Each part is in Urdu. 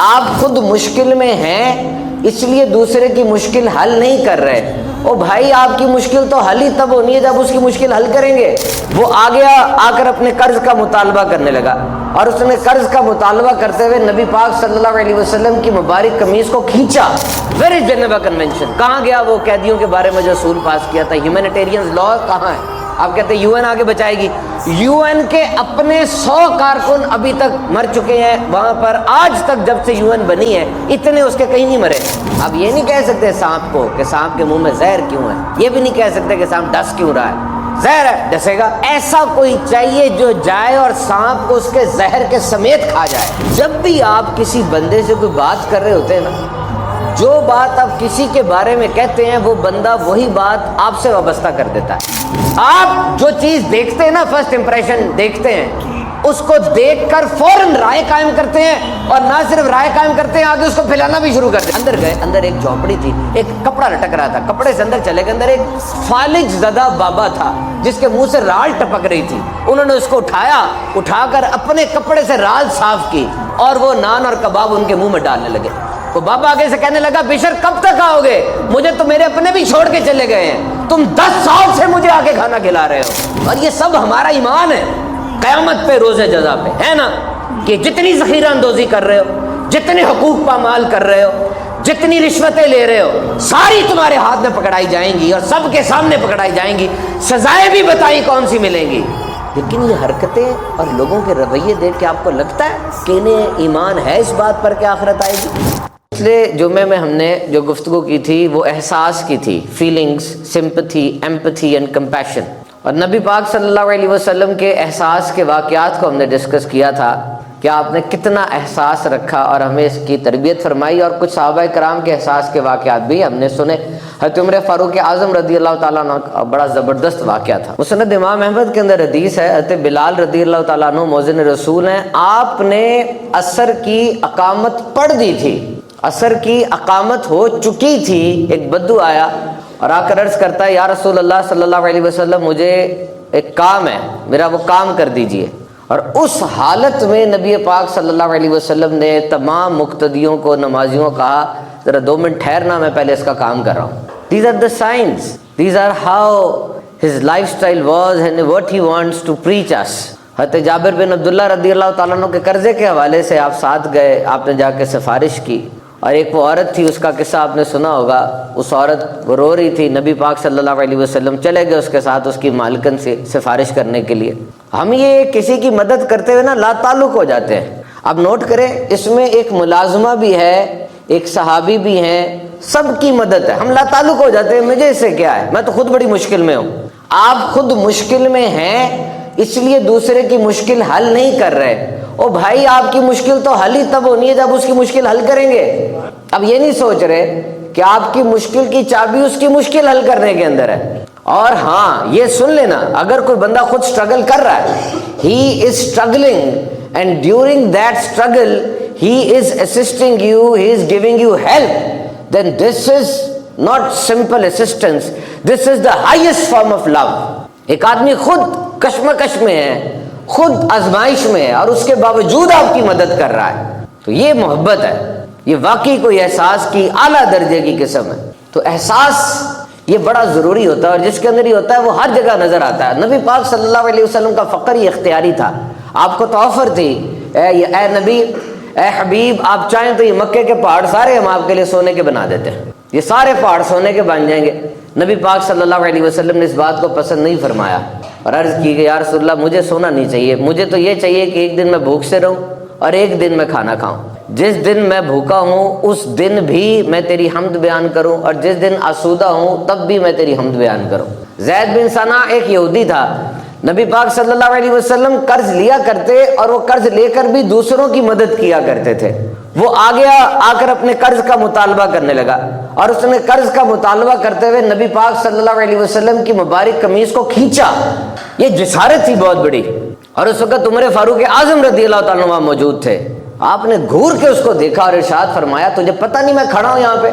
آپ خود مشکل میں ہیں اس لیے دوسرے کی مشکل حل نہیں کر رہے. او بھائی آپ کی مشکل تو حل ہی تب ہونی ہے جب اس کی مشکل حل کریں گے. وہ آ گیا آ کر اپنے قرض کا مطالبہ کرنے لگا اور اس نے قرض کا مطالبہ کرتے ہوئے نبی پاک صلی اللہ علیہ وسلم کی مبارک قمیض کو کھینچا. Where is Geneva convention? کہاں گیا وہ قیدیوں کے بارے میں جو اصول پاس کیا تھا؟ ہیومینیٹیرین لا کہاں ہے؟ آپ کہتے ہیں یو این آگے بچائے گی. یو این کے اپنے 100 کارکن ابھی تک مر چکے ہیں وہاں پر. آج تک جب سے یو این بنی ہے اتنے اس کے کہیں نہیں مرے. اب یہ نہیں کہہ سکتے سانپ کو کہ سانپ کے منہ میں زہر کیوں ہے. یہ بھی نہیں کہہ سکتے کہ سانپ ڈس کیوں رہا ہے. زہر ہے ڈسے گا. ایسا کوئی چاہیے جو جائے اور سانپ کو اس کے زہر کے سمیت کھا جائے. جب بھی آپ کسی بندے سے کوئی بات کر رہے ہوتے ہیں نا، جو بات آپ کسی کے بارے میں کہتے ہیں وہ بندہ وہی بات آپ سے وابستہ کر دیتا ہے. آپ جو چیز دیکھتے ہیں نا، فرسٹ امپریشن دیکھتے ہیں، اس کو دیکھ کر فوراً رائے قائم کرتے ہیں اور نہ صرف رائے قائم کرتے ہیں، آگے اس کو پھیلانا بھی شروع کرتے ہیں. اندر گئے، اندر ایک جھونپڑی تھی، ایک کپڑا لٹک رہا تھا. کپڑے سے اندر چلے گئے. اندر ایک فالج زدہ بابا تھا جس کے منہ سے رال ٹپک رہی تھی. انہوں نے اس کو اٹھایا، اٹھا کر اپنے کپڑے سے رال صاف کی اور وہ نان اور کباب ان کے منہ میں ڈالنے لگے. تو بابا آگے سے کہنے لگا بشر کب تک آؤ گے؟ مجھے تو میرے اپنے بھی چھوڑ کے چلے گئے ہیں. تم 10 سال سے مجھے آگے کھانا کھلا رہے ہو. اور یہ سب ہمارا ایمان ہے. قیامت پہ روز جزا پہ ہے نا کہ جتنی ذخیرہ اندوزی کر رہے ہو، جتنے حقوق پامال کر رہے ہو، جتنی رشوتیں لے رہے ہو، ساری تمہارے ہاتھ میں پکڑائی جائیں گی اور سب کے سامنے پکڑائی جائیں گی. سزائیں بھی بتائیں کون سی ملیں گی. لیکن یہ حرکتیں اور لوگوں کے رویے دیکھ کے آپ کو لگتا ہے کہ انہیں ایمان ہے اس بات پر کہ آخرت آئے گی. پچھلے جمعے میں ہم نے جو گفتگو کی تھی وہ احساس کی تھی، feelings, sympathy, empathy and compassion. اور نبی پاک صلی اللہ علیہ وسلم کے احساس کے واقعات کو ہم نے ڈسکس کیا تھا کہ آپ نے کتنا احساس رکھا اور ہمیں اس کی تربیت فرمائی. اور کچھ صحابہ کرام کے احساس کے واقعات بھی ہم نے سنے. حضرت عمر فاروق اعظم رضی اللہ تعالیٰ عنہ کا بڑا زبردست واقعہ تھا. مسند امام احمد کے اندر حدیث ہے، حضرت بلال رضی اللہ تعالیٰ عنہ مؤذن رسول ہیں، آپ نے عصر کی اقامت پڑھ دی تھی، عصر کی اقامت ہو چکی تھی. ایک بدو آیا اور آ کر عرض کرتا ہے یا رسول اللہ صلی اللہ علیہ وسلم مجھے ایک کام ہے، میرا وہ کام کر دیجئے. اور اس حالت میں نبی پاک صلی اللہ علیہ وسلم نے تمام مقتدیوں کو، نمازیوں کہا ذرا 2 منٹ ٹھہرنا، میں پہلے اس کا کام کر رہا ہوں. These are the signs. These are how his lifestyle was and what he wants to preach us. حضرت جابر بن عبداللہ رضی اللہ تعالیٰ عنہ کے قرضے کے حوالے سے آپ ساتھ گئے، آپ نے جا کے سفارش کی. اور ایک وہ عورت تھی، اس کا قصہ آپ نے سنا ہوگا. اس عورت وہ رو رہی تھی، نبی پاک صلی اللہ علیہ وسلم چلے گئے اس کے ساتھ اس کی مالکن سے سفارش کرنے کے لیے. ہم یہ کسی کی مدد کرتے ہوئے نا لا تعلق ہو جاتے ہیں. اب نوٹ کریں، اس میں ایک ملازمہ بھی ہے، ایک صحابی بھی ہیں، سب کی مدد ہے. ہم لا تعلق ہو جاتے ہیں، مجھے اس سے کیا ہے، میں تو خود بڑی مشکل میں ہوں. آپ خود مشکل میں ہیں اس لیے دوسرے کی مشکل حل نہیں کر رہے. او بھائی آپ کی مشکل تو حل ہی تب ہونی ہے جب اس کی مشکل حل کریں گے. اب یہ نہیں سوچ رہے کہ آپ کی مشکل کی چابی اس کی مشکل حل کرنے کے اندر ہے. اور ہاں یہ سن لینا، اگر کوئی بندہ خود سٹرگل کر رہا ہے، he is struggling and during that struggle he is assisting you, he is giving you help, then this is not simple assistance, this is the highest form of love. ایک آدمی خود کشمکش میں ہے، خود آزمائش میں ہے اور اس کے باوجود آپ کی مدد کر رہا ہے، تو یہ محبت ہے. یہ واقعی کوئی احساس کی اعلیٰ درجے کی قسم ہے. تو احساس یہ بڑا ضروری ہوتا ہے اور جس کے اندر ہی ہوتا ہے وہ ہر جگہ نظر آتا ہے. نبی پاک صلی اللہ علیہ وسلم کا فقر یہ اختیاری تھا. آپ کو تو آفر تھی، اے نبی، اے حبیب، آپ چاہیں تو یہ مکے کے پہاڑ سارے ہم آپ کے لیے سونے کے بنا دیتے ہیں، یہ سارے پہاڑ سونے کے بن جائیں گے. نبی پاک صلی اللہ علیہ وسلم نے اس بات کو پسند نہیں فرمایا اور عرض کی کہ یا رسول اللہ مجھے سونا نہیں چاہیے، مجھے تو یہ چاہیے کہ ایک دن میں بھوک سے رہوں اور ایک دن میں کھانا کھاؤں. جس دن میں بھوکا ہوں اس دن بھی میں تیری حمد بیان کروں اور جس دن آسودہ ہوں تب بھی میں تیری حمد بیان کروں. زید بن ثنا ایک یہودی تھا. نبی پاک صلی اللہ علیہ وسلم قرض لیا کرتے اور وہ قرض لے کر بھی دوسروں کی مدد کیا کرتے تھے. وہ آ گیا، آ کر اپنے قرض کا مطالبہ کرنے لگا اور اس نے قرض کا مطالبہ کرتے ہوئے نبی پاک صلی اللہ علیہ وسلم کی مبارک قمیض کو کھینچا. یہ جسارت تھی بہت بڑی. اور اس وقت عمر فاروق اعظم رضی اللہ تعالیٰ عنہ موجود تھے. آپ نے گھور کے اس کو دیکھا اور ارشاد فرمایا تجھے پتہ نہیں میں کھڑا ہوں یہاں پہ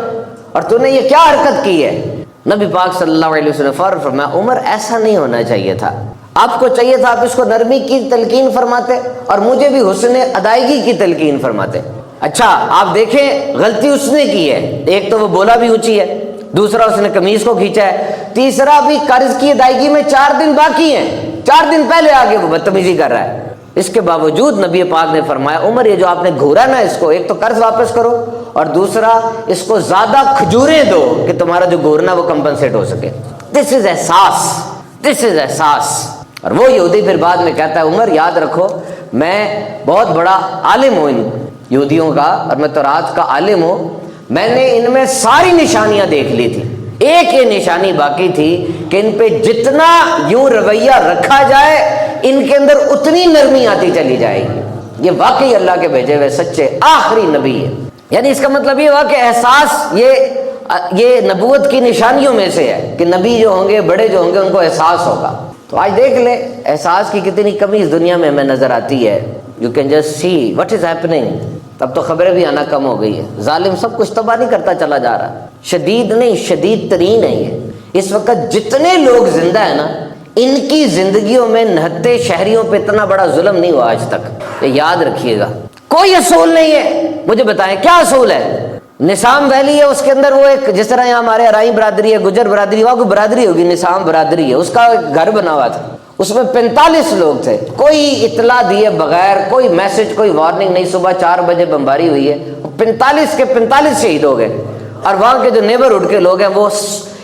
اور تو نے یہ کیا حرکت کی ہے؟ نبی پاک صلی اللہ علیہ وسلم فوراً فرمایا عمر ایسا نہیں ہونا چاہیے تھا، آپ کو چاہیے تھا آپ اس کو نرمی کی تلقین فرماتے اور مجھے بھی حسن ادائیگی کی تلقین فرماتے. اچھا آپ دیکھیں غلطی اس نے کی ہے، ایک تو وہ بولا بھی اونچی ہے، دوسرا اس نے قمیص کو کھینچا ہے، تیسرا بھی قرض کی ادائیگی میں 4 دن باقی ہیں، 4 دن پہلے آگے وہ بدتمیزی کر رہا ہے۔ اس کے باوجود نبی پاک نے فرمایا عمر یہ جو آپ نے گھورا نا اس کو، ایک تو قرض واپس کرو اور دوسرا اس کو زیادہ کھجوریں دو کہ تمہارا جو گھورنا وہ کمپنسیٹ ہو سکے۔ دس از احساس، دس از احساس۔ اور وہ یہودی پھر بعد میں کہتا ہے عمر یاد رکھو میں بہت بڑا عالم ہوں ان یہودیوں کا، اور میں تورات کا عالم ہوں، میں نے ان میں ساری نشانیاں دیکھ لی تھی، ایک یہ نشانی باقی تھی کہ ان پہ جتنا یوں رویہ رکھا جائے ان کے اندر اتنی نرمی آتی چلی جائے گی۔ یہ واقعی اللہ کے بھیجے ہوئے سچے آخری نبی ہے۔ یعنی اس کا مطلب یہ ہوا کہ احساس یہ نبوت کی نشانیوں میں سے ہے کہ نبی جو ہوں گے، بڑے جو ہوں گے، ان کو احساس ہوگا۔ تو آج دیکھ لیں احساس کی کتنی کمی اس دنیا میں ہمیں نظر آتی ہے۔ You can just see what is happening. اب تو خبریں بھی آنا کم ہو گئی ہے، ظالم سب کچھ تباہ نہیں کرتا چلا جا رہا، شدید نہیں شدید ترین ہے یہ۔ اس وقت جتنے لوگ زندہ ہیں نا ان کی زندگیوں میں نہتے شہریوں پہ اتنا بڑا ظلم نہیں ہوا آج تک، یہ یاد رکھیے گا۔ کوئی اصول نہیں ہے، مجھے بتائیں کیا اصول ہے؟ نسام ویلی ہے، اس کے اندر وہ ایک جس طرح یہاں ہمارے ارائی برادری ہے، گجر برادری، وہاں کوئی برادری ہوگی نسام برادری ہے، اس کا ایک گھر بنا ہوا تھا، اس میں 45 لوگ تھے، کوئی اطلاع دیے بغیر، کوئی میسج، کوئی وارننگ نہیں، صبح 4 بجے بمباری ہوئی ہے، 45 کے 45 شہید ہو گئے۔ اور وہاں کے جو نیبرہڈ کے لوگ ہیں وہ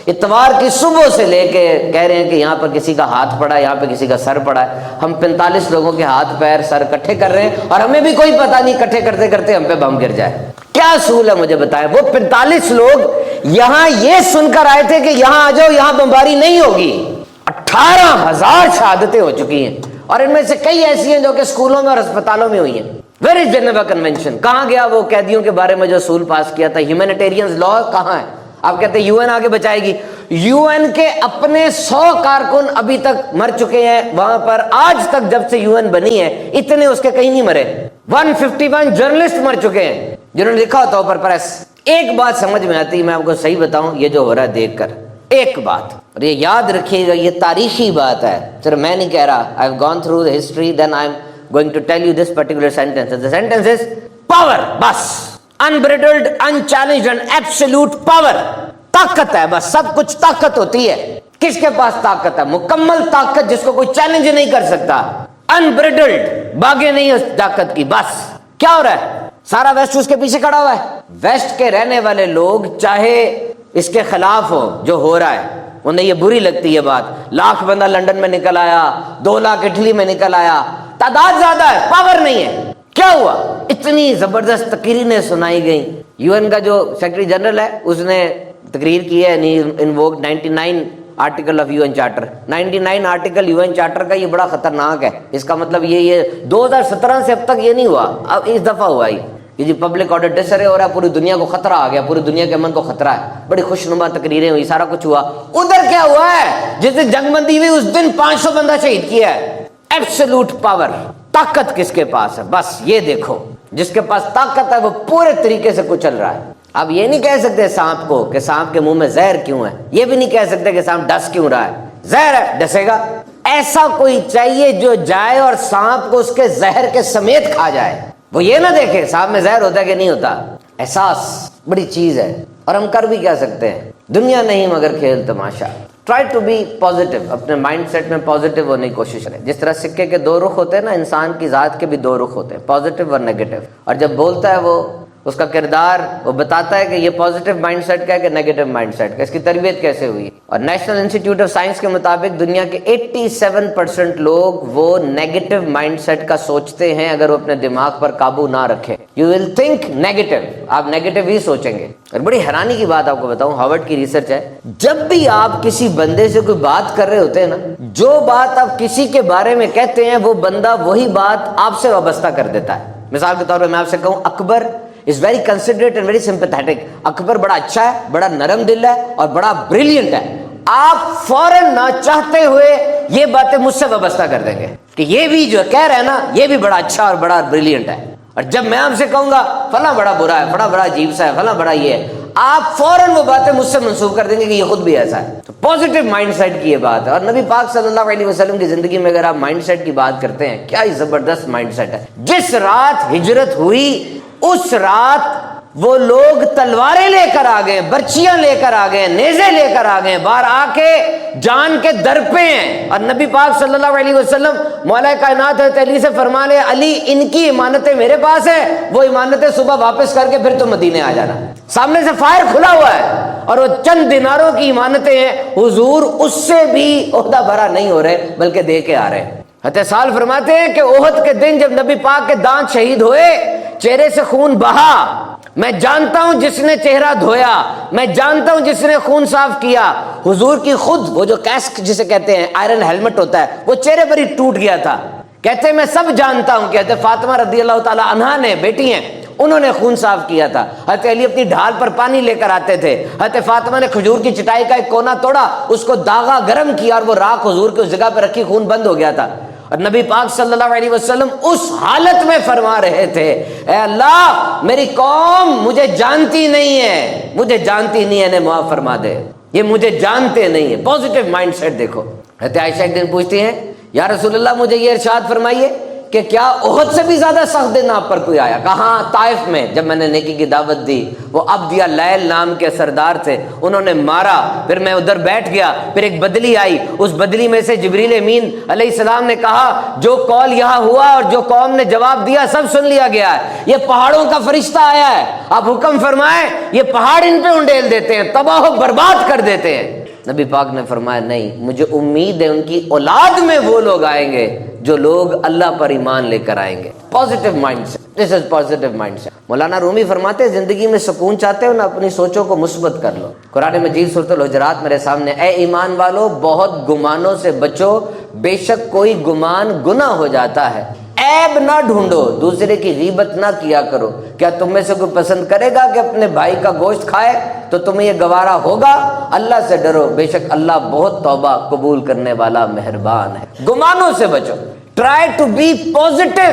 اتوار کی صبح سے لے کے کہہ رہے ہیں کہ یہاں پر کسی کا ہاتھ پڑا ہے، یہاں پہ کسی کا سر پڑا ہے، ہم 45 لوگوں کے ہاتھ پیر سر اکٹھے کر رہے ہیں اور ہمیں بھی کوئی پتہ نہیں اکٹھے کرتے کرتے ہم پہ بم گر جائے۔ کیا اصول ہے مجھے بتائیں؟ وہ 45 لوگ یہاں یہ سن کر آئے تھے کہ یہاں آ جاؤ یہاں بمباری نہیں ہوگی۔ 18,000 شہادتیں ہو چکی ہیں اور ان میں سے کئی ایسی ہیں جو کہ اسکولوں میں اور ہسپتالوں میں ہوئی ہیں۔ Where is Geneva convention? کہاں گیا وہ قیدیوں کے بارے میں جو اصول پاس کیا تھا؟ ہیومینیٹیرینز لا کہاں ہے؟ آپ کہتے ہیں یو این آگے بچائے گی، یو این کے اپنے 100 کارکن ابھی تک مر چکے ہیں وہاں پر، آج تک جب سے یو این بنی ہے اتنے اس کے کہیں نہیں مرے۔ 151 جرنلسٹ مر چکے ہیں جنہوں نے لکھا ہوتا اوپر پریس۔ ایک بات سمجھ میں آتی ہے، میں آپ کو صحیح بتاؤں یہ جو ہو رہا ہے دیکھ کر، ایک بات، اور یہ یاد رکھیے گا، یہ تاریخی بات ہے، صرف میں نہیں کہہ رہا، I have gone through the history, then I am going to tell you this particular sentence. The sentence is power، بس unbridled, unchallenged and absolute power۔ طاقت ہے، بس سب کچھ طاقت ہوتی ہے۔ کس کے پاس طاقت ہے؟ مکمل طاقت جس کو کوئی چیلنج نہیں کر سکتا، unbridled، باغے نہیں اس طاقت کی۔ بس کیا ہو رہا ہے؟ سارا ویسٹ اس کے پیچھے کھڑا ہوا ہے۔ ویسٹ کے رہنے والے لوگ چاہے اس کے خلاف ہو جو ہو رہا ہے، انہیں یہ بری لگتی ہے بات، 1,00,000 بندہ لندن میں نکل آیا، 2 لاکھ اٹلی میں نکل آیا، تعداد زیادہ ہے، پاور نہیں ہے۔ کیا ہوا؟ اتنی زبردست تقریریں سنائی گئیں۔ یو این کا جو سیکرٹری جنرل ہے اس نے تقریر کی ہے، invoke 99 article of U N charter. 99 article U N charter کا یہ بڑا خطرناک ہے۔ اس کا مطلب یہ 2017 سے اب تک یہ نہیں ہوا، اب اس دفعہ ہوا ہی کہ جی پبلک آرڈر ڈسرے ہو رہا ہے، پوری دنیا کو خطرہ آ گیا، پوری دنیا کے امن کو خطرہ ہے۔ بڑی خوش نما تقریریں ہوئی، سارا کچھ ہوا۔ ادھر کیا ہوا ہے؟ جس دن جنگ بندی ہوئی اس دن 500 بندہ شہید کیا ہے۔ ایبسولوٹ پاور، طاقت کس کے پاس ہے؟ بس یہ دیکھو، جس کے پاس طاقت ہے وہ پورے طریقے سے کچل رہا ہے۔ اب یہ نہیں کہہ سکتے سانپ کو کہ سانپ کے منہ میں زہر کیوں ہے، یہ بھی نہیں کہہ سکتے کہ سانپ ڈس کیوں رہا ہے، زہر ہے ڈسے گا۔ ایسا کوئی چاہیے جو جائے اور سانپ کو اس کے زہر کے سمیت کھا جائے، وہ یہ نہ دیکھے سانپ میں زہر ہوتا ہے کہ نہیں ہوتا۔ احساس بڑی چیز ہے، اور ہم کر بھی کیا سکتے ہیں؟ دنیا نہیں مگر کھیل تماشا۔ ٹرائی ٹو بی پازیٹیو، اپنے مائنڈ سیٹ میں پازیٹیو ہونے کی کوشش کریں۔ جس طرح سکے کے 2 رخ ہوتے ہیں نا، انسان کی ذات کے بھی 2 رخ ہوتے ہیں، پازیٹیو اور نیگیٹو۔ اور جب بولتا ہے وہ، اس کا کردار وہ بتاتا ہے کہ یہ پازیٹیو مائنڈ سیٹ کا ہے کہ نیگیٹو مائنڈ سیٹ کا، اس کی تربیت کیسے ہوئی۔ اور نیشنل انسٹیٹیوٹ آف سائنس کے مطابق دنیا کے 87% لوگ وہ نیگیٹو مائنڈ سیٹ کا سوچتے ہیں اگر وہ اپنے دماغ پر قابو نہ رکھیں۔ یو ول تھنک نیگیٹو، آپ نیگیٹو ہی سوچیں گے۔ اور بڑی حیرانی کی بات آپ کو بتاؤں، ہارورڈ کی ریسرچ ہے، جب بھی آپ کسی بندے سے کوئی بات کر رہے ہوتے ہیں نا، جو بات آپ کسی کے بارے میں کہتے ہیں وہ بندہ وہی بات آپ سے وابستہ کر دیتا ہے۔ مثال کے طور پہ میں آپ سے کہوں اکبر is very considerate and very sympathetic، اکبر بڑا اچھا ہے، بڑا نرم دل ہے اور بڑا بریلینٹ ہے، آپ فوراً نہ چاہتے ہوئے یہ باتیں مجھ سے وابستہ کر دیں گے کہ یہ بھی جو کہہ رہے ہیں نا یہ بھی بڑا اچھا اور بڑا بریلینٹ ہے۔ اور جب میں آپ سے کہوں گا فلاں بڑا برا ہے، فلاں بڑا عجیب سا ہے، فلاں بڑا یہ ہے، آپ فوراً وہ باتیں مجھ سے منسوخ کر دیں گے کہ یہ خود بھی ایسا ہے۔ تو پازیٹیو مائنڈ سیٹ کی یہ بات ہے، اور نبی پاک صلی اللہ علیہ وسلم کی زندگی میں اگر آپ مائنڈ سیٹ کی بات کرتے ہیں، کیا ہی زبردست مائنڈ سیٹ ہے۔ جس رات ہجرت ہوئی اس رات وہ لوگ تلواریں لے کر آ گئے، برچیاں لے کر آ گئے، نیزے لے کر آ گئے، باہر آ کے جان کے در پہ ہیں، اور نبی پاک صلی اللہ علیہ وسلم مولا کائنات حضرت علی سے فرما لے، علی ان کی امانتیں میرے پاس ہیں، وہ امانتیں صبح واپس کر کے پھر تم مدینے آ جانا۔ سامنے سے فائر کھلا ہوا ہے اور وہ چند دیناروں کی امانتیں ہیں، حضور اس سے بھی عہدہ بھرا نہیں ہو رہے بلکہ دے کے آ رہے ہیں۔ حضرت سال فرماتے ہیں کہ احد کے دن جب نبی پاک کے دانت شہید ہوئے، چہرے سے خون بہا، میں جانتا ہوں جس نے چہرہ دھویا، میں جانتا ہوں جس نے خون صاف کیا۔ حضور کی خود وہ جو کیسک جسے کہتے ہیں آئرن ہیلمٹ ہوتا ہے، وہ چہرے پر ہی ٹوٹ گیا تھا۔ کہتے ہیں میں سب جانتا ہوں کہ حضرت فاطمہ رضی اللہ تعالی عنہا نے، بیٹی ہیں، انہوں نے خون صاف کیا تھا۔ حضرت علی اپنی ڈھال پر پانی لے کر آتے تھے، حضرت فاطمہ نے کھجور کی چٹائی کا ایک کونا توڑا، اس کو داغا گرم کیا اور وہ راکھ حضور کی اس جگہ پہ رکھی، خون بند ہو گیا تھا۔ اور نبی پاک صلی اللہ علیہ وسلم اس حالت میں فرما رہے تھے، اے اللہ میری قوم مجھے جانتی نہیں ہے، مجھے جانتی نہیں ہے، انہیں معاف فرما دے، یہ مجھے جانتے نہیں ہے۔ پازیٹیو مائنڈ سیٹ دیکھو۔ حضرت عائشہ ایک دن پوچھتی ہیں، یا رسول اللہ مجھے یہ ارشاد فرمائیے کہ کیا احد سے بھی زیادہ سخت دن آپ پر کوئی آیا؟ کہاں؟ طائف میں، جب میں نے نیکی کی دعوت دی، وہ عبد یا لیل نام کے سردار تھے، انہوں نے مارا، پھر میں ادھر بیٹھ گیا، پھر ایک بدلی آئی، اس بدلی میں سے جبریل امین علیہ السلام نے کہا جو قول یہاں ہوا اور جو قوم نے جواب دیا سب سن لیا گیا ہے، یہ پہاڑوں کا فرشتہ آیا ہے، آپ حکم فرمائیں، یہ پہاڑ ان پہ انڈیل دیتے ہیں، تباہ و برباد کر دیتے ہیں۔ نبی پاک نے فرمایا نہیں، مجھے امید ہے ان کی اولاد میں وہ لوگ آئیں گے جو لوگ اللہ پر ایمان لے کر آئیں گے۔ Positive mind set, this is positive mind set. مولانا رومی فرماتے ہیں زندگی میں سکون چاہتے ہو نا، اپنی سوچوں کو مثبت کر لو۔ قرآن مجید سورۃ الحجرات میرے سامنے، اے ایمان والو بہت گمانوں سے بچو، بے شک کوئی گمان گناہ ہو جاتا ہے، عیب نہ ڈھونڈو، دوسرے کی غیبت نہ کیا کرو۔ کیا تم میں سے کوئی پسند کرے گا کہ اپنے بھائی کا گوشت کھائے؟ تو تمہیں یہ گوارا ہوگا، اللہ سے ڈرو، بے شک اللہ بہت توبہ قبول کرنے والا مہربان ہے۔ گمانوں سے بچو، ٹرائی ٹو بی پازیٹیو،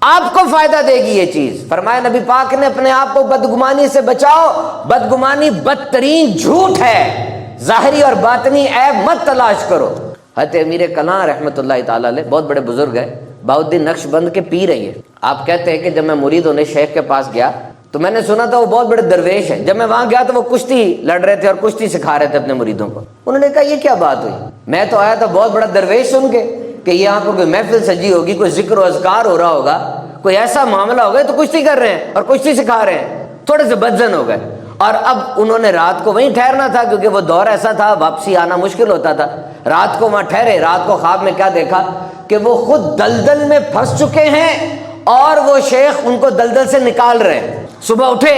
آپ کو فائدہ دے گی یہ چیز۔ فرمایا نبی پاک نے اپنے آپ کو بدگمانی سے بچاؤ، بدگمانی بدترین جھوٹ ہے، ظاہری اور باطنی عیب مت تلاش کرو۔ حضرت امیر کلاں رحمۃ اللہ تعالی علیہ بہت بڑے بزرگ ہیں، بہاؤالدین نقش بند کے پیر ہیں یہ۔ آپ کہتے ہیں کہ جب میں مرید ہونے شیخ کے پاس گیا تو میں نے سنا تھا وہ بہت بڑے درویش ہیں، جب میں وہاں گیا تو وہ کشتی لڑ رہے تھے اور کشتی سکھا رہے تھے اپنے مریدوں کو۔ انہوں نے کہا یہ کیا بات ہوئی؟ میں تو آیا تھا بہت بڑا درویش سن کے کہ یہاں پر کوئی محفل سجی ہوگی، کوئی ذکر و اذکار ہو رہا ہوگا، کوئی ایسا معاملہ ہوگا تو کشتی کر رہے ہیں اور کشتی سکھا رہے ہیں۔ تھوڑے سے بدزن ہو گئے، اور اب انہوں نے رات کو وہیں ٹھہرنا تھا کیونکہ وہ دور ایسا تھا واپسی آنا مشکل ہوتا تھا۔ رات کو وہاں ٹھہرے، رات کو خواب میں کیا دیکھا کہ وہ خود دلدل میں پھنس چکے ہیں اور وہ شیخ ان کو دلدل سے نکال رہے ہیں۔ صبح اٹھے،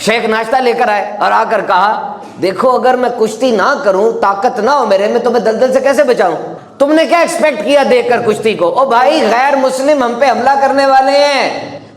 شیخ ناشتہ لے کر آئے اور آ کر کہا دیکھو اگر میں کشتی نہ کروں، طاقت نہ ہو میرے میں، تو میں دلدل سے کیسے بچاؤں؟ تم نے کیا ایکسپیکٹ کیا دیکھ کر کشتی کو؟ او بھائی غیر مسلم ہم پہ حملہ کرنے والے ہیں،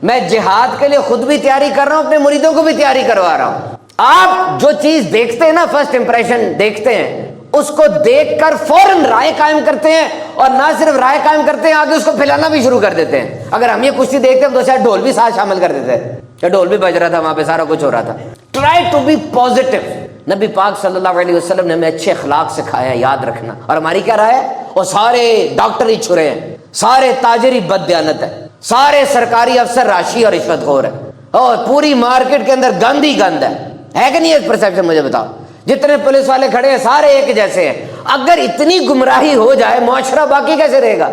میں جہاد کے لیے خود بھی تیاری کر رہا ہوں، اپنے مریدوں کو بھی تیاری کروا رہا ہوں۔ آپ جو چیز دیکھتے ہیں نا، فرسٹ امپریشن دیکھتے ہیں، اس کو دیکھ کر فوراً رائے قائم کرتے ہیں، اور نہ صرف رائے قائم کرتے ہیں، آگے اس کو پھیلانا بھی شروع کر دیتے ہیں۔ اگر ہم یہ کشتی دیکھتے ہیں تو شاید ڈھول بھی ساتھ شامل کر دیتے ہیں، یا ڈھول بھی بج رہا تھا وہاں پہ، سارا کچھ ہو رہا تھا۔ Try to be positive. نبی پاک صلی اللہ علیہ وسلم نے ہمیں اچھے اخلاق سکھایا، یاد رکھنا۔ اور ہماری کیا رائے ہے؟ وہ سارے ڈاکٹر ہی چھرے ہیں، سارے تاجر ہی بددیانت ہے، سارے سرکاری افسر راشی اور رشوت خور ہے، اور پوری مارکیٹ کے اندر گند ہی گند ہے کہ نہیں؟ ایک پرسیپشن مجھے بتاؤ، جتنے پولیس والے کھڑے ہیں سارے ایک جیسے ہیں۔ اگر اتنی گمراہی ہو جائے معاشرہ باقی کیسے رہے گا؟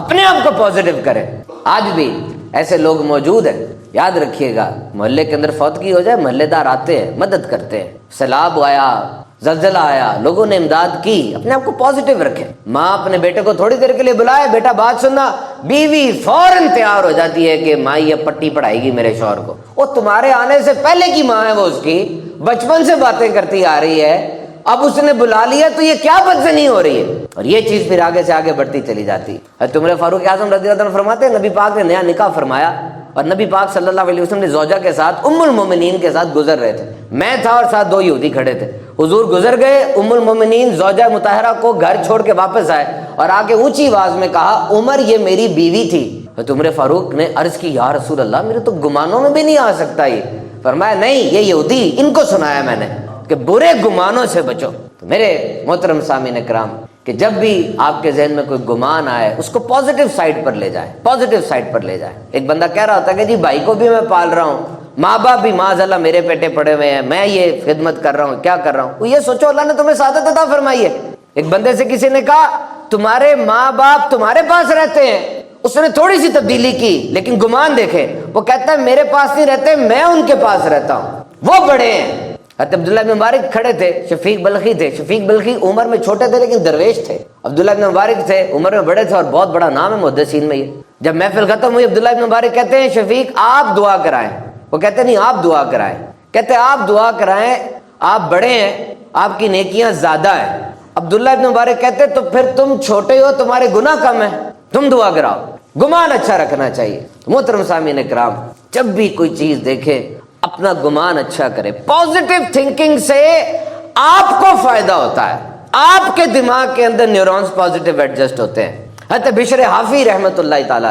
اپنے آپ کو پازیٹیو کریں۔ آج بھی ایسے لوگ موجود ہیں، یاد رکھیے گا، محلے کے اندر فوتگی ہو جائے محلے دار آتے ہیں، مدد کرتے ہیں، سیلاب آیا، زلزلہ آیا، لوگوں نے امداد کی، اپنے آپ کو پازیٹیو رکھیں۔ ماں اپنے بیٹے کو تھوڑی دیر کے لیے بلائے، بیٹا بات سننا، بیوی فوراً تیار ہو جاتی ہے کہ ماں یہ پٹی پڑھائے گی میرے شوہر کو، وہ تمہارے آنے سے پہلے کی ماں ہے، وہ اس کی بچپن سے باتیں کرتی آ رہی ہے، اب اس نے بلا لیا تو یہ کیا بدزنی ہو رہی ہے؟ اور یہ چیز پھر آگے سے آگے بڑھتی چلی جاتی ہے۔ عمر فاروق اعظم رضی اللہ عنہ فرماتے ہیں نبی پاک نے نیا نکاح فرمایا، اور نبی پاک صلی اللہ علیہ وسلم نے زوجہ کے ساتھ ام المومنین کے ساتھ گزر رہے تھے، میں تھا اور ساتھ دو یہودی کھڑے تھے، حضور گزر گئے، ام المومنین زوجہ مطہرہ کو گھر چھوڑ کے واپس آئے اور آگے اونچی آواز میں کہا عمر یہ میری بیوی تھی۔ تو عمر فاروق نے عرض کی یا رسول اللہ میرے تو گمانوں میں بھی نہیں آ سکتا یہ۔ فرمایا نہیں یہ یہودی، ان کو سنایا میں نے کہ برے گمانوں سے بچو۔ تو میرے محترم سامعین کرام، کہ جب بھی آپ کے ذہن میں کوئی گمان آئے اس کو پازیٹیو سائڈ پر لے جائیں، پازیٹیو سائڈ پر لے جائیں۔ ایک بندہ کہہ رہا ہوتا ہے کہ جی بھائی کو بھی میں پال رہا ہوں، ماں باپ بھی معاذ اللہ میرے پیٹے پڑے ہوئے ہیں، میں یہ خدمت کر رہا ہوں، کیا کر رہا ہوں؟ یہ سوچو اللہ نے تمہیں سعادت عطا فرمائی ہے۔ ایک بندے سے کسی نے کہا تمہارے ماں باپ تمہارے پاس رہتے ہیں، اس نے تھوڑی سی تبدیلی کی لیکن گمان دیکھے، وہ کہتا ہے میرے پاس نہیں رہتے، میں ان کے پاس رہتا ہوں، وہ بڑے ہیں۔ حضرت عبداللہ بن مبارک کھڑے تھے، شفیق بلخی تھے، شفیق بلخی عمر میں چھوٹے تھے لیکن درویش تھے، عبداللہ بن مبارک تھے عمر میں بڑے تھے اور بہت بڑا نام ہے محدثین میں۔ یہ جب محفل ختم ہوئی عبداللہ بن مبارک کہتے ہیں شفیق آپ دعا کرائیں، وہ کہتے نہیں آپ دعا کرائیں، کہتے آپ دعا کرائیں، آپ بڑے ہیں، آپ کی نیکیاں زیادہ ہیں۔ عبداللہ بن مبارک کہتے تو پھر تم چھوٹے ہو، تمہارے گناہ کم ہیں، تم دعا کراؤ۔ گمان اچھا رکھنا چاہیے۔ محترم سامعین کرام، جب بھی کوئی چیز دیکھے اپنا گمان اچھا کرے، پازیٹیو تھنکنگ سے آپ کو فائدہ ہوتا ہے، آپ کے دماغ کے اندر نیورونز پازیٹیو ایڈجسٹ ہوتے ہیں۔ حضرت بشر حافی رحمۃ اللہ تعالی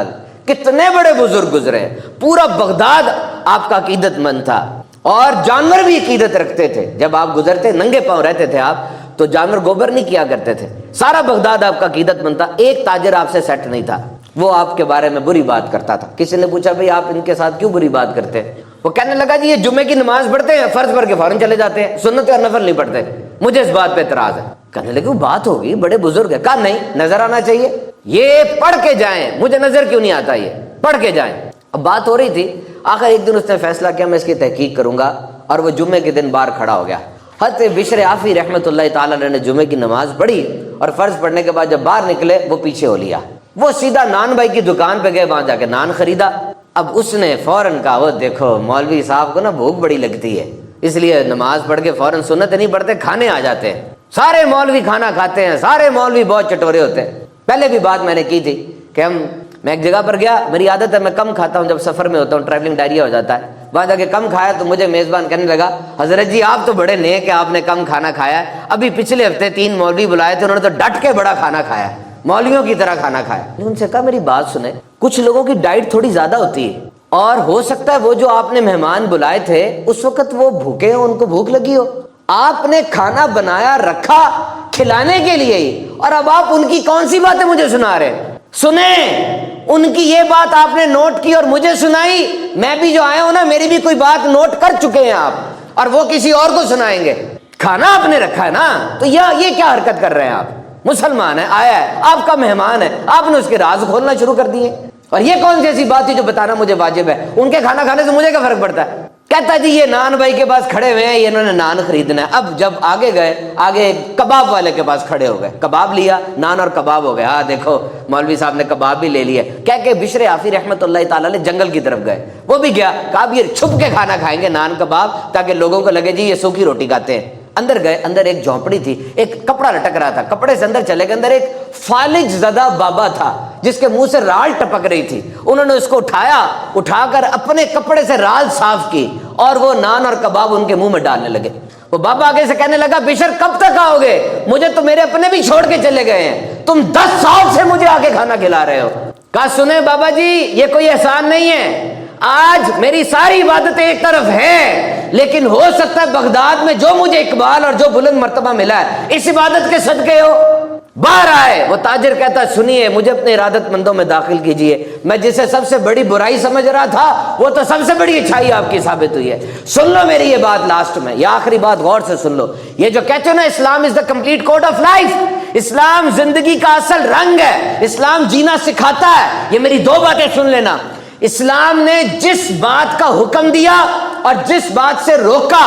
کتنے بڑے بزرگ گزرے ہیں، پورا بغداد آپ کا عقیدت مند تھا اور جانور بھی عقیدت رکھتے تھے۔ جب آپ گزرتے ننگے پاؤں رہتے تھے آپ تو جانور گوبر نہیں کیا کرتے تھے، سارا بغداد آپ کا عقیدت مند تھا، ایک تاجر آپ سے سیٹ نہیں تھا، وہ آپ کے بارے میں بری بات کرتا تھا۔ کسی نے پوچھا بھئی آپ ان کے ساتھ کیوں بری بات کرتے ہیں؟ وہ کہنے لگا جی یہ جمعے کی نماز پڑھتے ہیں، فرض پڑھ کے فوراً چلے جاتے ہیں، سنت اور نفل نہیں پڑھتے، مجھے اس بات پہ اعتراض ہے۔ کہنے لگے وہ بات ہوگی، بڑے بزرگ ہے۔ کہا نہیں، نظر آنا چاہیے، یہ پڑھ کے جائیں، مجھے نظر کیوں نہیں آتا، یہ پڑھ کے جائیں۔ اب بات ہو رہی تھی، آخر ایک دن اس نے فیصلہ کیا میں اس کی تحقیق کروں گا، اور وہ جمعے کے دن باہر کھڑا ہو گیا۔ حضرت بشر حافی رحمۃ اللہ تعالی علیہ نے جمعے کی نماز پڑھی اور فرض پڑھنے کے بعد جب باہر نکلے وہ پیچھے ہو لیا، وہ سیدھا نان بھائی کی دکان پہ گئے، وہاں جا کے نان خریدا۔ اب اس نے فوراً کہا وہ دیکھو مولوی صاحب کو نا بھوک بڑی لگتی ہے، اس لیے نماز پڑھ کے فوراً سنت نہیں پڑھتے، کھانے آ جاتے ہیں، سارے مولوی کھانا کھاتے ہیں، سارے مولوی بہت چٹورے ہوتے ہیں۔ پہلے بھی بات میں نے کی تھی کہ میں ایک جگہ پر گیا، میری عادت ہے میں کم کھاتا ہوں، جب سفر میں ہوتا ہوں ٹریولنگ ڈائریا ہو جاتا ہے، وہاں جا کے کم کھایا تو مجھے میزبان کہنے لگا حضرت جی آپ تو بڑے نیک ہیں، آپ نے کم کھانا کھایا ہے، ابھی پچھلے ہفتے 3 مولوی بلائے تھے، انہوں نے تو ڈٹ کے بڑا کھانا کھایا، مولویوں کی طرح کھانا کھایا۔ ان سے کہا میری بات سنیں، کچھ لوگوں کی ڈائٹ تھوڑی زیادہ ہوتی ہے اور ہو سکتا ہے وہ جو آپ نے مہمان بلائے تھے اس وقت وہ بھوکے ہوں، ان کو بھوک لگی ہو، آپ نے کھانا بنایا رکھا کھلانے کے لیے ہی، اور اب آپ ان کی کون سی باتیں مجھے سنا رہے ہیں؟ سنیں، ان کی یہ بات آپ نے نوٹ کی اور مجھے سنائی، میں بھی جو آیا ہوں نا میری بھی کوئی بات نوٹ کر چکے ہیں آپ، اور وہ کسی اور کو سنائیں گے۔ کھانا آپ نے رکھا ہے نا، تو یہ کیا حرکت کر رہے ہیں آپ؟ مسلمان ہے، آیا ہے، آپ کا مہمان ہے، آپ نے اس کے راز کھولنا شروع کر دیے، اور یہ کون سی ایسی بات تھی جو بتانا مجھے واجب ہے؟ ان کے کھانا کھانے سے مجھے کیا فرق پڑتا ہے؟ کہتا جی یہ نان بھائی کے پاس کھڑے ہوئے ہیں، یہ انہوں نے نان خریدنا ہے۔ اب جب آگے گئے، آگے کباب والے کے پاس کھڑے ہو گئے، کباب لیا، نان اور کباب ہو گئے، ہاں دیکھو مولوی صاحب نے کباب بھی لے لیا، کہہ کے بشر حافی رحمۃ اللہ تعالی علیہ جنگل کی طرف گئے، وہ بھی گیا، کہا اب یہ چھپ کے کھانا کھائیں گے نان کباب تاکہ لوگوں کو لگے جی یہ سوکھی روٹی کھاتے ہیں۔ اندر گئے، اندر ایک جھونپڑی تھی، ایک کپڑا لٹک رہا تھا، کپڑے سے اندر چلے گئے، اندر ایک فالج زدہ بابا تھا جس کے منہ سے رال ٹپک رہی تھی، انہوں نے اس کو اٹھا کر اپنے کپڑے سے رال صاف کی اور وہ نان اور کباب ان کے منہ میں ڈالنے لگے۔ وہ بابا آگے سے کہنے لگا بشر کب تک آؤ گے؟ مجھے تو میرے اپنے بھی چھوڑ کے چلے گئے ہیں، تم 10 سال سے مجھے آگے کھانا کھلا رہے ہو۔ کہا سنیں بابا جی یہ کوئی احسان نہیں ہے، آج میری ساری عبادتیں ایک طرف ہیں، لیکن ہو سکتا ہے بغداد میں جو مجھے اقبال اور جو بلند مرتبہ ملا ہے اس عبادت کے صدقے ہو۔ باہر آئے، وہ تاجر کہتا سنیے مجھے اپنے ارادت مندوں میں داخل کیجئے، میں جسے سب سے بڑی برائی سمجھ رہا تھا وہ تو سب سے بڑی اچھائی آپ کی ثابت ہوئی ہے۔ سن لو میری یہ بات لاسٹ میں، یہ آخری بات غور سے سن لو، یہ جو کہتے ہو نا Islam is the complete code of life, اسلام زندگی کا اصل رنگ ہے، اسلام جینا سکھاتا ہے، یہ میری 2 باتیں سن لینا۔ اسلام نے جس بات کا حکم دیا اور جس بات سے روکا،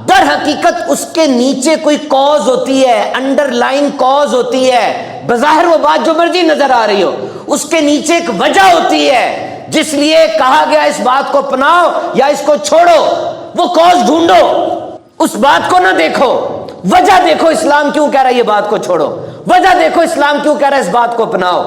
در حقیقت اس کے نیچے کوئی کاز ہوتی ہے، انڈر لائن کاز ہوتی ہے، بظاہر وہ بات جو مرضی نظر آ رہی ہو، اس کے نیچے ایک وجہ ہوتی ہے جس لیے کہا گیا اس بات کو اپناؤ یا اس کو چھوڑو۔ وہ کاز ڈھونڈو، اس بات کو نہ دیکھو، وجہ دیکھو اسلام کیوں کہہ رہا ہے یہ بات کو چھوڑو، وجہ دیکھو اسلام کیوں کہہ رہا ہے اس بات کو اپناؤ۔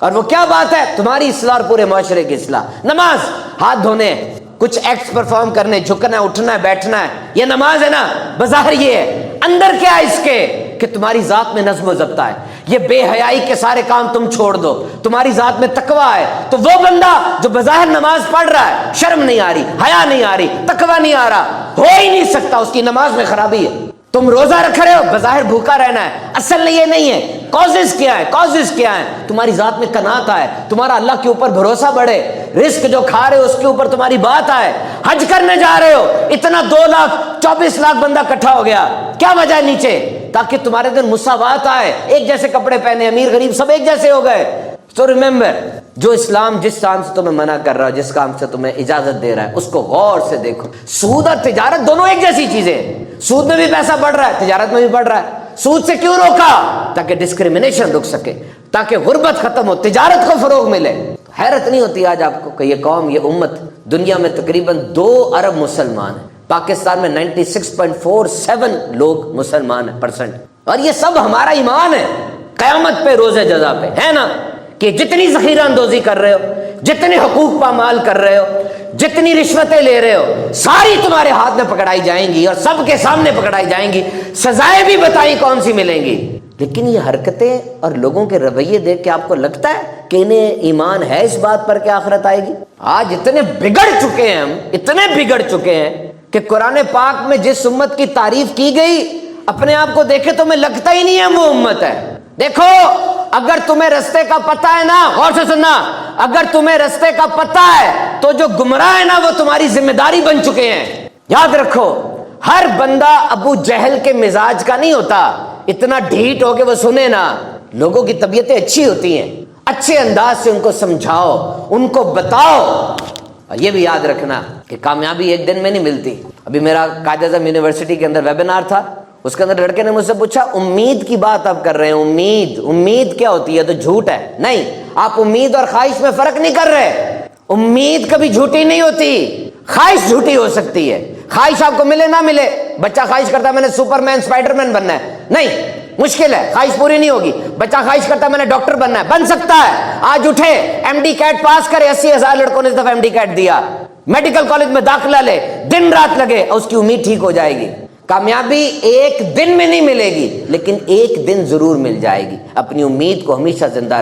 اور وہ کیا بات ہے؟ تمہاری اصلاح اور پورے معاشرے کی اصلاح۔ نماز، ہاتھ دھونے، کچھ ایکٹس پرفارم کرنے، جھکنا، اٹھنا ہے، بیٹھنا ہے، یہ نماز ہے نا، بظاہر یہ ہے، اندر کیا ہے اس کے کہ تمہاری ذات میں نظم و ضبط ہے، یہ بے حیائی کے سارے کام تم چھوڑ دو، تمہاری ذات میں تقویٰ ہے۔ تو وہ بندہ جو بظاہر نماز پڑھ رہا ہے، شرم نہیں آ رہی، حیا نہیں آ رہی، تقویٰ نہیں آ رہا، ہو ہی نہیں سکتا، اس کی نماز میں خرابی ہے۔ تم روزہ رکھ رہے ہو، بظاہر بھوکا رہنا ہے، اصل یہ نہیں ہے۔ کازز کیا ہے؟ کازز کیا ہے؟ تمہاری ذات میں قناعت آئے، تمہارا اللہ کے اوپر بھروسہ بڑھے، رزق جو کھا رہے ہو اس کے اوپر تمہاری بات آئے، حج کرنے جا رہے ہو، اتنا 2,24,00,000 بندہ اکٹھا ہو گیا، کیا وجہ ہے نیچے؟ تاکہ تمہارے دن مساوات آئے، ایک جیسے کپڑے پہنے، امیر غریب سب ایک جیسے ہو گئے۔ تو ریممبر، جو اسلام جس کام سے تمہیں منع کر رہا ہے، جس کام سے تمہیں اجازت دے رہا ہے، اس کو غور سے دیکھو۔ سود اور تجارت دونوں ایک جیسی چیزیں ہیں، سود میں بھی پیسہ بڑھ رہا ہے، تجارت میں بھی بڑھ رہا ہے۔ سود سے کیوں روکا؟ تاکہ ڈسکریمنیشن رک سکے، تاکہ غربت ختم ہو، تجارت کو فروغ ملے۔ حیرت نہیں ہوتی آج آپ کو کہ یہ قوم، یہ امت، دنیا میں تقریباً 2 ارب مسلمان ہیں، پاکستان میں 96.47 لوگ مسلمان ہیں پرسنٹ، اور یہ سب ہمارا ایمان ہے۔ قیامت پہ، روز جزا پہ ہے نا، کہ جتنی ذخیرہ اندوزی کر رہے ہو، جتنے حقوق پامال کر رہے ہو، جتنی رشوتیں لے رہے ہو، ساری تمہارے ہاتھ میں پکڑائی جائیں گی، اور سب کے سامنے پکڑائی جائیں گی، سزائیں بھی بتائیں کون سی ملیں گی۔ لیکن یہ حرکتیں اور لوگوں کے رویے دیکھ کے آپ کو لگتا ہے کہ انہیں ایمان ہے اس بات پر کہ آخرت آئے گی؟ آج اتنے بگڑ چکے ہیں، ہم اتنے بگڑ چکے ہیں کہ قرآن پاک میں جس امت کی تعریف کی گئی، اپنے آپ کو دیکھے تو میں لگتا ہی نہیں ہے وہ امت ہے۔ دیکھو، اگر تمہیں رستے کا پتہ ہے نا، غور سے سننا، اگر تمہیں رستے کا پتہ ہے تو جو گمراہ ہے نا وہ تمہاری ذمہ داری بن چکے ہیں۔ یاد رکھو، ہر بندہ ابو جہل کے مزاج کا نہیں ہوتا، اتنا ڈھیٹ ہو کے وہ سنے نا۔ لوگوں کی طبیعتیں اچھی ہوتی ہیں، اچھے انداز سے ان کو سمجھاؤ، ان کو بتاؤ۔ اور یہ بھی یاد رکھنا کہ کامیابی ایک دن میں نہیں ملتی۔ ابھی میرا قائد اعظم یونیورسٹی کے اندر ویبینار تھا، اس کے اندر لڑکے نے مجھ سے پوچھا، امید کی بات آپ کر رہے ہیں، امید کیا ہوتی ہے؟ تو جھوٹ ہے۔ نہیں، آپ امید اور خواہش میں فرق نہیں کر رہے۔ امید کبھی جھوٹی نہیں ہوتی، خواہش جھوٹی ہو سکتی ہے۔ خواہش آپ کو ملے نہ ملے، بچہ خواہش کرتا ہے میں نے سپر مین، اسپائڈر مین بننا ہے، نہیں، مشکل ہے، خواہش پوری نہیں ہوگی۔ بچہ خواہش کرتا ہے میں نے ڈاکٹر بننا ہے، بن سکتا ہے۔ آج اٹھے، ایم ڈی کیٹ پاس کرے، 80,000 لڑکوں نے اس دفعہ ایم ڈی کیٹ دیا، میڈیکل کالج میں داخلہ لے، دن رات لگے، اور اس کی امید ٹھیک ہو جائے گی۔ کامیابی ایک دن میں نہیں ملے گی، لیکن ایک دن ضرور مل جائے گی۔ اپنی امید کو ہمیشہ زندہ